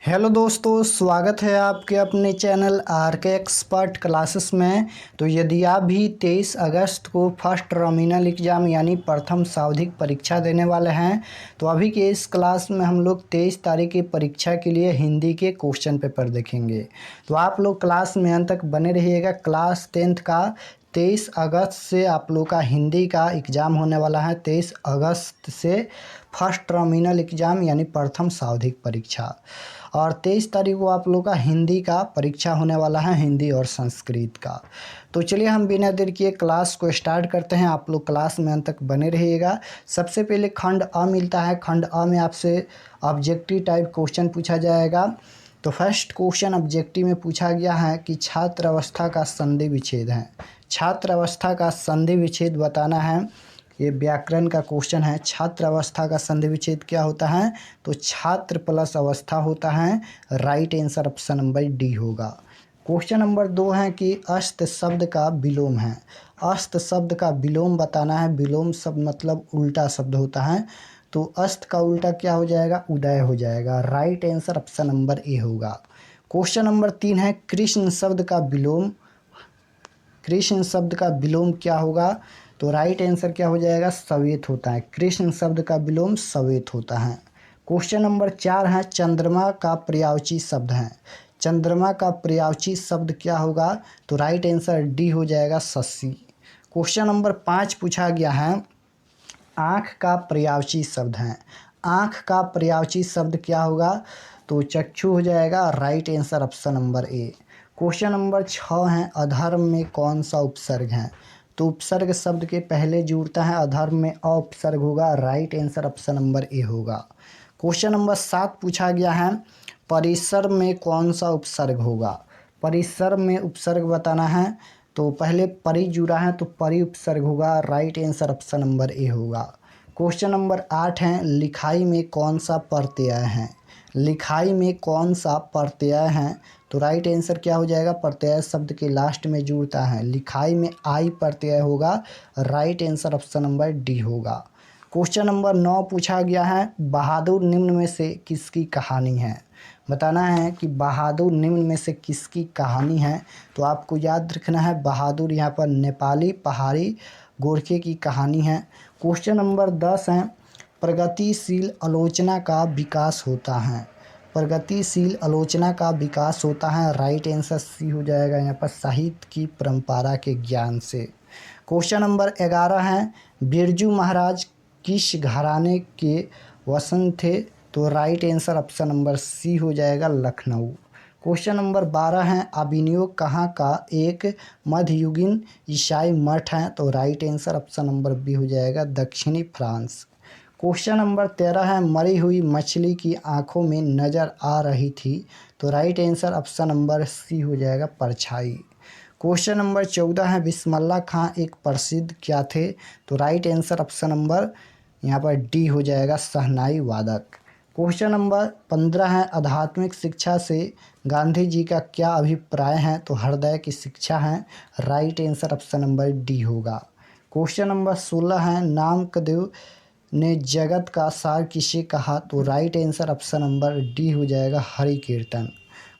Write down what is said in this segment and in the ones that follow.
Hello दोस्तों, स्वागत है आपके अपने चैनल आर के एक्सपर्ट क्लासेस में। तो यदि आप भी 23 अगस्त को फर्स्ट टर्मिनल एग्ज़ाम यानी प्रथम सांविधिक परीक्षा देने वाले हैं, तो अभी के इस क्लास में हम लोग 23 तारीख की परीक्षा के लिए हिंदी के क्वेश्चन पेपर देखेंगे। तो आप लोग क्लास में अंत तक बने रहिएगा। क्लास 10th का 23 अगस्त से आप लोग का हिंदी का एग्ज़ाम होने वाला है। 23 अगस्त से फर्स्ट टर्मिनल एग्ज़ाम यानी प्रथम सांविधिक परीक्षा, और 23 तारीख को आप लोग का हिंदी का परीक्षा होने वाला है, हिंदी और संस्कृत का। तो चलिए हम बिना देर किए क्लास को स्टार्ट करते हैं। आप लोग क्लास में अंत तक बने रहिएगा। सबसे पहले खंड अ मिलता है। खंड अ में आपसे ऑब्जेक्टिव टाइप क्वेश्चन पूछा जाएगा। तो फर्स्ट क्वेश्चन ऑब्जेक्टिव में पूछा गया है कि छात्र अवस्था का संधि विच्छेद है। छात्र अवस्था का संधि विच्छेद बताना है। ये व्याकरण का क्वेश्चन है। छात्र अवस्था का संधि विच्छेद क्या होता है? तो छात्र प्लस अवस्था होता है। Right answer option number D होगा। क्वेश्चन नंबर 2 है कि अस्त शब्द का विलोम है। अस्त शब्द का विलोम बताना है। विलोम शब्द मतलब उल्टा शब्द होता है। तो अस्त का उल्टा क्या हो जाएगा? उदय हो जाएगा। Right answer option number A होगा। क्वेश्चन नंबर 3 है कृष्ण शब्द का विलोम। कृष्ण शब्द का विलोम क्या होगा? तो राइट आंसर क्या हो जाएगा? सवेत होता है। कृष्ण शब्द का विलोम सवेत होता है। क्वेश्चन नंबर 4 है चंद्रमा का पर्यायवाची शब्द है। चंद्रमा का पर्यायवाची शब्द क्या होगा? तो राइट आंसर डी हो जाएगा, शशि। क्वेश्चन नंबर 5 पूछा गया है आँख का पर्यायवाची शब्द है। आँख का पर्यायवाची शब्द क्या होगा? तो चक्षु हो जाएगा। राइट आंसर ऑप्शन नंबर ए। क्वेश्चन नंबर 6 है अधर्म में कौन सा उपसर्ग है? तो उपसर्ग शब्द के पहले जुड़ता है। अधर्म में अ उपसर्ग होगा। Right answer option number A होगा। क्वेश्चन नंबर 7 पूछा गया है परिसर में कौन सा उपसर्ग होगा? परिसर में उपसर्ग बताना है। तो पहले परि जुड़ा है तो परि उपसर्ग होगा। Right answer option number A होगा। क्वेश्चन नंबर 8 है लिखाई में कौन सा प्रत्यय है? लिखाई में कौन सा प्रत्यय है? तो राइट आंसर क्या हो जाएगा? प्रत्यय शब्द के लास्ट में जुड़ता है। लिखाई में आई प्रत्यय होगा। Right answer option number D होगा। क्वेश्चन नंबर 9 पूछा गया है बहादुर निम्न में से किसकी कहानी है? बताना है कि बहादुर निम्न में से किसकी कहानी है। तो आपको याद रखना है बहादुर यहाँ पर नेपाली पहाड़ी गोरखे की कहानी है। क्वेश्चन नंबर 10 है प्रगतिशील आलोचना का विकास होता है। प्रगतिशील आलोचना का विकास होता है। राइट आंसर सी हो जाएगा यहाँ पर साहित्य की परंपरा के ज्ञान से। क्वेश्चन नंबर 11 है बिरजू महाराज किस घराने के वसंत थे? तो right answer option number C हो जाएगा, लखनऊ। क्वेश्चन नंबर 12 है अभिनयोग कहाँ का एक मध्ययुगीन ईसाई मठ है? तो right answer option number B हो जाएगा, दक्षिणी फ्रांस। क्वेश्चन नंबर 13 है मरी हुई मछली की आंखों में नजर आ रही थी। तो right answer option number C हो जाएगा, परछाई। क्वेश्चन नंबर 14 है बिस्मिल्लाह खां एक प्रसिद्ध क्या थे? तो राइट आंसर ऑप्शन नंबर यहाँ पर डी हो जाएगा, शहनाई वादक। क्वेश्चन नंबर 15 है आध्यात्मिक शिक्षा से गांधी जी का क्या अभिप्राय है? तो हृदय की शिक्षा है। Right answer option number D होगा। क्वेश्चन नंबर 16 है नामकदेव ने जगत का सार किसे कहा? तो right answer option number D हो जाएगा, हरि कीर्तन।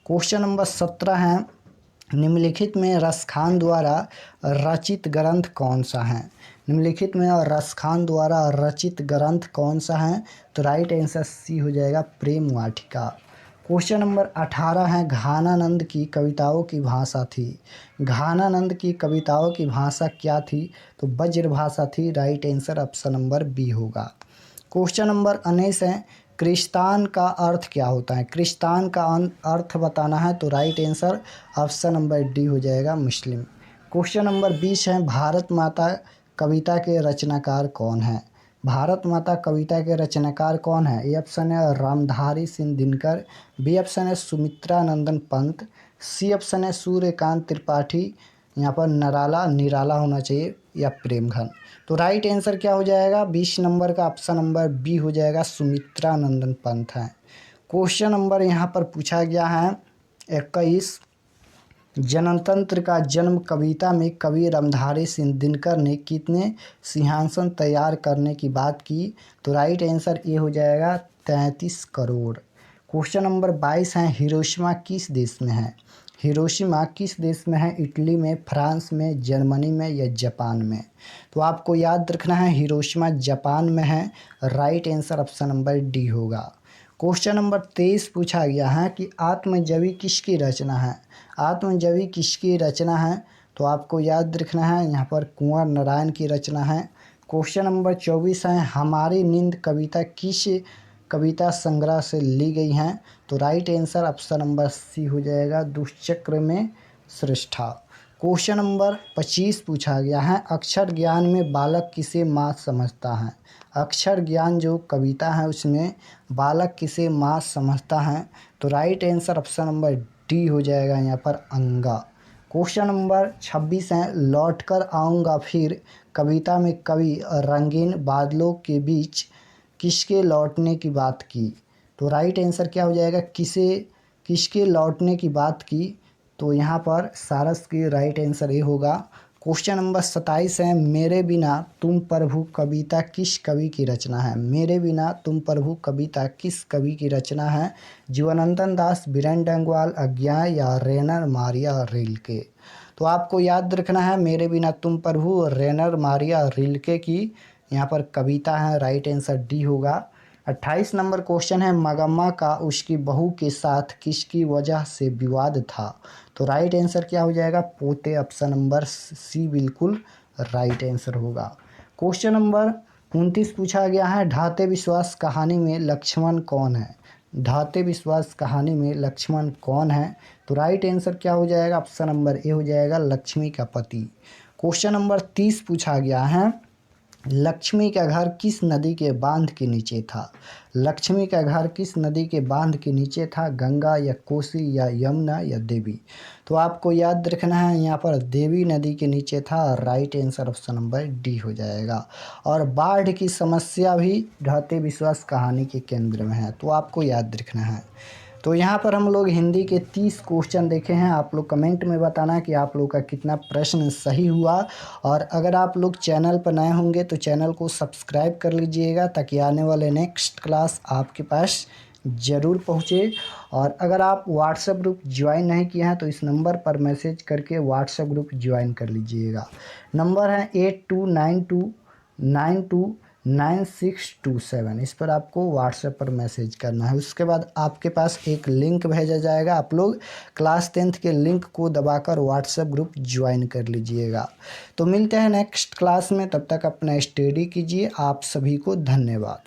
क्वेश्चन नंबर 17 है निम्नलिखित में रसखान द्वारा रचित ग्रंथ कौन सा है? निम्नलिखित में रसखान द्वारा रचित ग्रंथ कौन सा है? तो राइट आंसर सी हो जाएगा, प्रेम वाटिका। क्वेश्चन नंबर 18 है घानानंद की कविताओं की भाषा थी। घानानंद की कविताओं की भाषा क्या थी? तो ब्रज भाषा थी। Right answer option number B होगा। क्वेश्चन नंबर 19 है क्रिस्तान का अर्थ क्या होता है? क्रिस्तान का अर्थ बताना है। तो right answer option number D हो जाएगा, मुस्लिम। क्वेश्चन नंबर 20 है भारत माता कविता के रचनाकार कौन है? भारत माता कविता के रचनाकार कौन है? ए ऑप्शन है रामधारी सिंह दिनकर, बी ऑप्शन है सुमित्रा नंदन पंत, सी ऑप्शन है सूर्यकांत त्रिपाठी, यहाँ पर नराला निराला होना चाहिए, या प्रेमघन। तो राइट आंसर क्या हो जाएगा? 20 नंबर का ऑप्शन नंबर बी हो जाएगा, सुमित्रा नंदन पंत है। क्वेश्चन नंबर यहाँ पर पूछा गया है 21 जनतंत्र का जन्म कविता में कवि रामधारी सिंह दिनकर ने कितने सिंहासन तैयार करने की बात की? तो राइट आंसर ये हो जाएगा 33 करोड़। क्वेश्चन नंबर 22 है, हिरोशिमा किस देश में है? हिरोशिमा किस देश में है? इटली में, फ्रांस में, जर्मनी में या जापान में? तो आपको याद रखना है हिरोशिमा जापान में है। Right answer option number D होगा। क्वेश्चन नंबर 23 पूछा गया है कि आत्मजवी किसकी रचना है? आत्मजवी किसकी रचना है? तो आपको याद रखना है यहाँ पर कुंवर नारायण की रचना है। क्वेश्चन नंबर 24 है, हमारी नींद कविता किस कविता संग्रह से ली गई हैं? तो right answer option number C हो जाएगा, दुष्चक्र में श्रेष्ठा। क्वेश्चन नंबर 25 पूछा गया है, अक्षर ज्ञान में बालक किसे माँ समझता है? अक्षर ज्ञान जो कविता है उसमें बालक किसे माँ समझता है? तो right answer option number D हो जाएगा यहाँ पर अंगा। क्वेश्चन नंबर 26 है, लौट कर आऊँगा फिर कविता में कवि रंगीन बादलों के बीच किसके लौटने की बात की? तो राइट आंसर क्या हो जाएगा, किसके लौटने की बात की? तो यहाँ पर सारस की राइट आंसर ये होगा। क्वेश्चन नंबर 27 है, मेरे बिना तुम प्रभु कविता किस कवि की रचना है? मेरे बिना तुम प्रभु कविता किस कवि की रचना है? जीवनानंद दास, बीरेन डंगवाल, अज्ञा या रेनर मारिया रिल्के? तो आपको याद रखना है मेरे बिना तुम प्रभु रेनर मारिया रिल्के की यहाँ पर कविता है। राइट आंसर डी होगा। 28 नंबर क्वेश्चन है, मगम्मा का उसकी बहू के साथ किसकी वजह से विवाद था? तो राइट आंसर क्या हो जाएगा, पोते। ऑप्शन नंबर सी बिल्कुल राइट आंसर होगा। क्वेश्चन नंबर 29 पूछा गया है, ढाते विश्वास कहानी में लक्ष्मण कौन है? ढाते विश्वास कहानी में लक्ष्मण कौन है? तो राइट आंसर क्या हो जाएगा, ऑप्शन नंबर ए हो जाएगा, लक्ष्मी का पति। क्वेश्चन नंबर 30 पूछा गया है, लक्ष्मी का घर किस नदी के बांध के नीचे था? लक्ष्मी का घर किस नदी के बांध के नीचे था? गंगा या कोसी या यमुना या देवी? तो आपको याद रखना है यहाँ पर देवी नदी के नीचे था। Right answer option number D हो जाएगा। और बाढ़ की समस्या भी ढाते विश्वास कहानी के केंद्र में है, तो आपको याद रखना है। तो यहाँ पर हम लोग हिंदी के 30 क्वेश्चन देखे हैं। आप लोग कमेंट में बताना कि आप लोग का कितना प्रश्न सही हुआ। और अगर आप लोग चैनल पर नए होंगे तो चैनल को सब्सक्राइब कर लीजिएगा ताकि आने वाले नेक्स्ट क्लास आपके पास ज़रूर पहुँचे। और अगर आप व्हाट्सएप ग्रुप ज्वाइन नहीं किए हैं तो इस नंबर पर मैसेज करके व्हाट्सएप ग्रुप ज्वाइन कर लीजिएगा। नंबर है 8292929627। इस पर आपको व्हाट्सएप पर मैसेज करना है। उसके बाद आपके पास एक लिंक भेजा जाएगा, आप लोग क्लास 10th के लिंक को दबाकर व्हाट्सएप ग्रुप ज्वाइन कर लीजिएगा। तो मिलते हैं नेक्स्ट क्लास में, तब तक अपना स्टडी कीजिए। आप सभी को धन्यवाद।